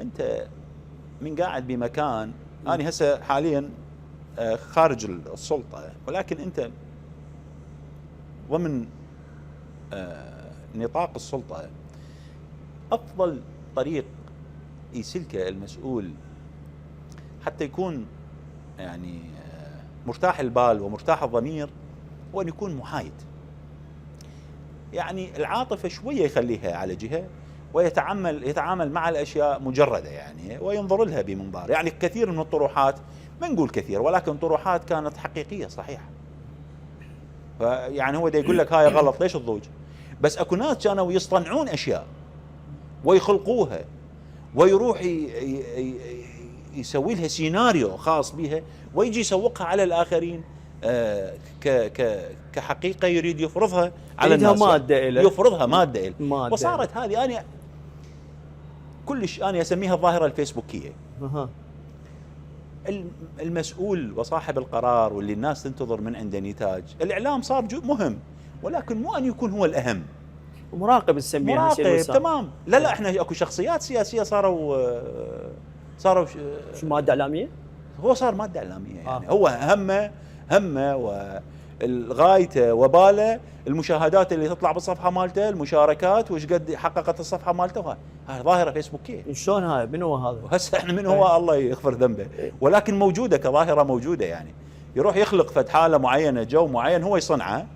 انت من قاعد بمكان، انا هسه حاليا خارج السلطه، ولكن انت ضمن نطاق السلطه. افضل طريق يسلكه المسؤول حتى يكون يعني مرتاح البال ومرتاح الضمير هو ان يكون محايد. يعني العاطفه شويه يخليها على جهه، يتعامل مع الاشياء مجرده يعني، وينظر لها بمنظار. يعني كثير من الطروحات، ما نقول كثير، ولكن طروحات كانت حقيقيه صحيحه. فيعني هو دا يقول لك هاي غلط، ليش تضوج؟ بس اكو ناس كانوا يصطنعون اشياء ويخلقوها، ويروح يسوي لها سيناريو خاص بها، ويجي يسوقها على الاخرين كحقيقه يريد يفرضها على الناس، مادة إله. يفرضها ماده إله. مادة وصارت هذه انا كلش انا اسميها الظاهره الفيسبوكيه. المسؤول وصاحب القرار واللي الناس تنتظر من عنده نتاج، الاعلام صار مهم، ولكن مو ان يكون هو الاهم. مراقب نسميها، مراقب تمام. لا احنا اكو شخصيات سياسيه صاروا شو ماده اعلاميه؟ هو صار ماده اعلاميه يعني. هو همه وغايته وباله المشاهدات اللي تطلع بالصفحه مالته، المشاركات وش قد حققت الصفحه مالته. هاي ظاهره فيسبوكيه. شلون هاي؟ من هو هذا؟ هسه احنا من هو الله يغفر ذنبه، ولكن موجوده كظاهره موجوده يعني. يروح يخلق فد حاله معينه، جو معين هو يصنعه